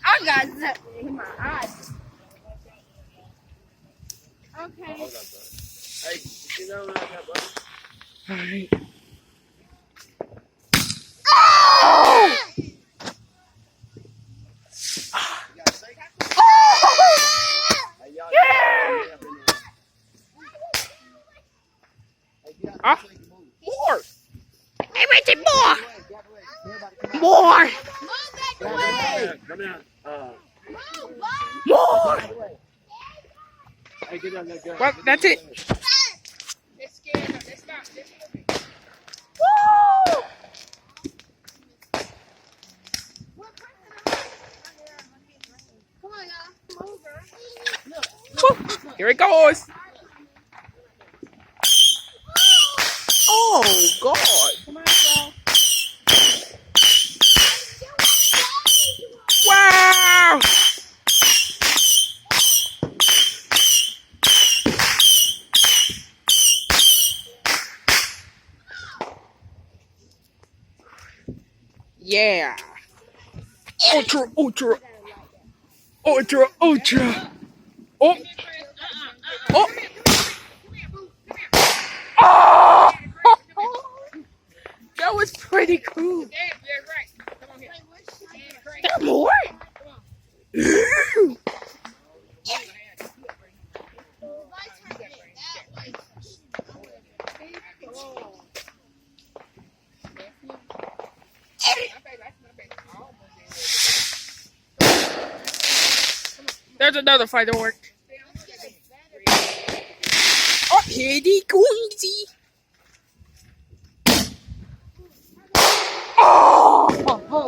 I got that in my eyes. Okay. Hey, you know what I got, buddy? Alright. Oh! Ah, more! Hey, Richard, more! More! Come here. More! Hey, get down there, girl. Well, that's it. Woo! Come on, y'all. Come over. Woo. Here it goes. Oh, God. Come on, y'all. Wow! Yeah. Ultra, ultra. Ultra, ultra. Oh. Oh. Oh! That was pretty cool. There more? Ooh. There's another firework. Oh, here they go, easy. Oh! Oh!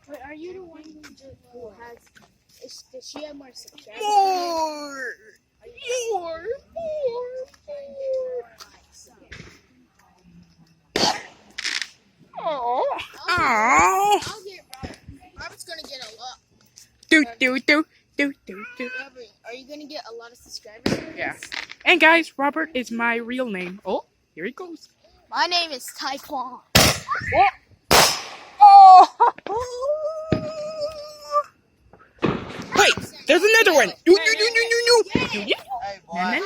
Wait, are you the one who has? Does she have more subscribers? More! More! Oh! Oh! I'll get Robert. Robert's gonna get a lot. Do. Robert, are you gonna get a lot of subscribers? Yeah. And guys, Robert is my real name. Oh, here he goes. My name is Taekwon. Oh! Wait, there's another one. No. Hey, boy.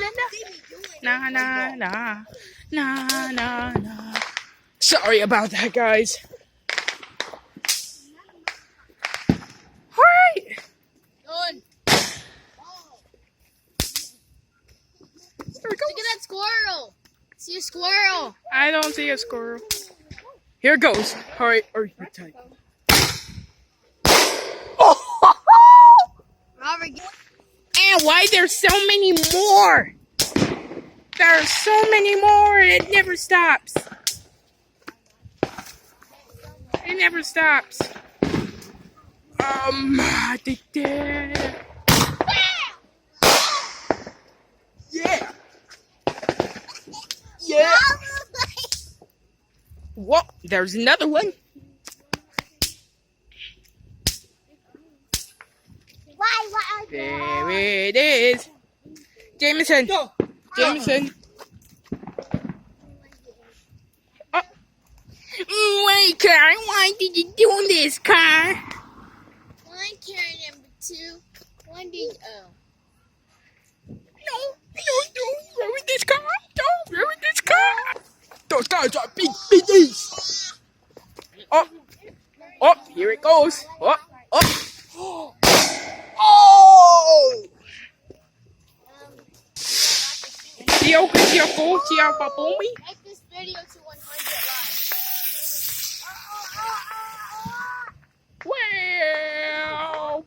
Nah. Sorry about that, guys. Alright. Done. There we go. Look at that squirrel. See a squirrel. I don't see a squirrel. Here it goes. Alright, time. Oh! Robert, And why there's so many more? There's so many more. It never stops. It never stops. Yeah. Yeah. Whoa, there's another one. There it is. Jameson. Jameson. Oh. Wait, car. Why did you do this, car? one carry number 2. One D. Oh. Don't ruin this car. Don't ruin this car. Those guys are big biggies. Oh, here it goes. Oh. Siapa Bumi? Make this video to 100 likes. Well.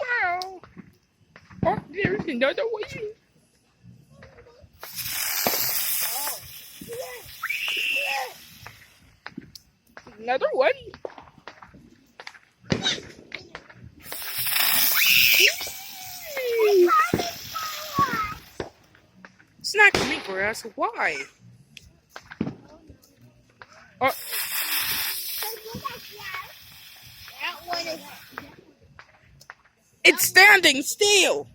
Well. Oh, there's another one. Another one. It's not coming for us. Why? Oh. That one is. It's standing still.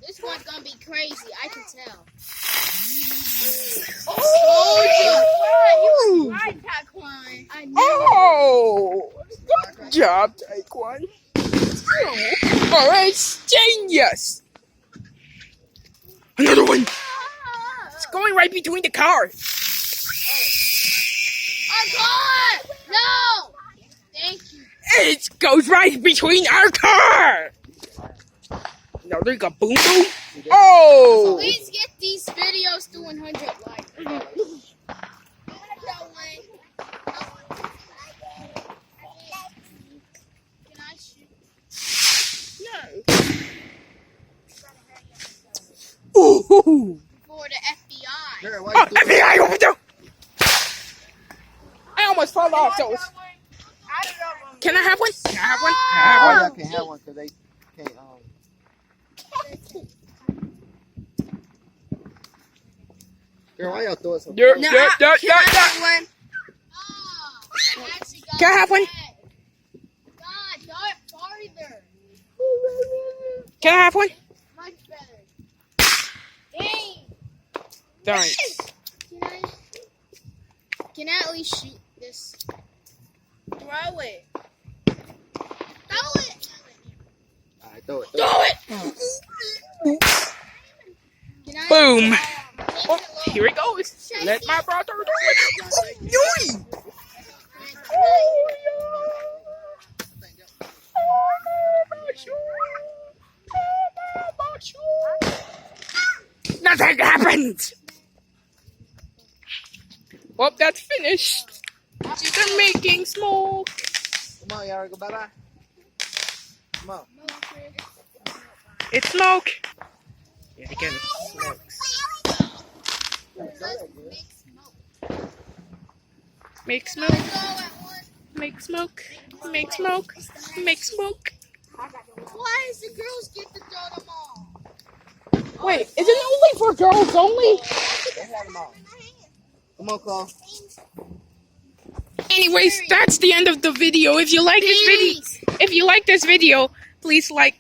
This one's gonna be crazy. I can tell. Oh! Right, Taquan. I know. Oh! Good job, Taekwon. All right, genius. Another one. It's going right between the cars. Oh God! No! Thank you. It goes right between our car. Now there's a boom boom. Oh! Please get these videos to 100 likes. Can I shoot? No. Ooh. For the FBI. Here, why Oh, you do- FBI over there. I almost fell off those. Can I have one? Can I have one? Can I have Oh, one? y'all can't have one because they can't. Girl, why y'all throw it so Yeah, close? yeah, yeah, yeah, yeah. I actually got Can I have one? bad. God, not farther. Can I have one? Much better. Dang. Thanks. Can I at least shoot this? Throw it. Throw it. Alright, throw it. Do it. Can I? Boom. Make Oh, it low. here it goes. Let my brother do it. Oh, yoy. Nothing happened. Well, that's finished. They're making smoke. Come on, y'all. Go bye-bye. Come on. It's smoke. Yet again, smokes. Make smoke. Make smoke. Make smoke. Make smoke. Why does the girls get to throw them all? Wait, is it only for girls only? They had them all. Come on, Claw. Anyways, that's the end of the video. If you like this video, please like,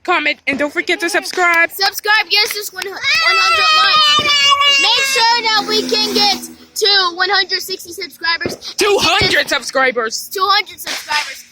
comment, and don't forget to subscribe. Subscribe, yes, just 100 likes. Make sure that we can get to 160 subscribers. 200 subscribers. 200 subscribers.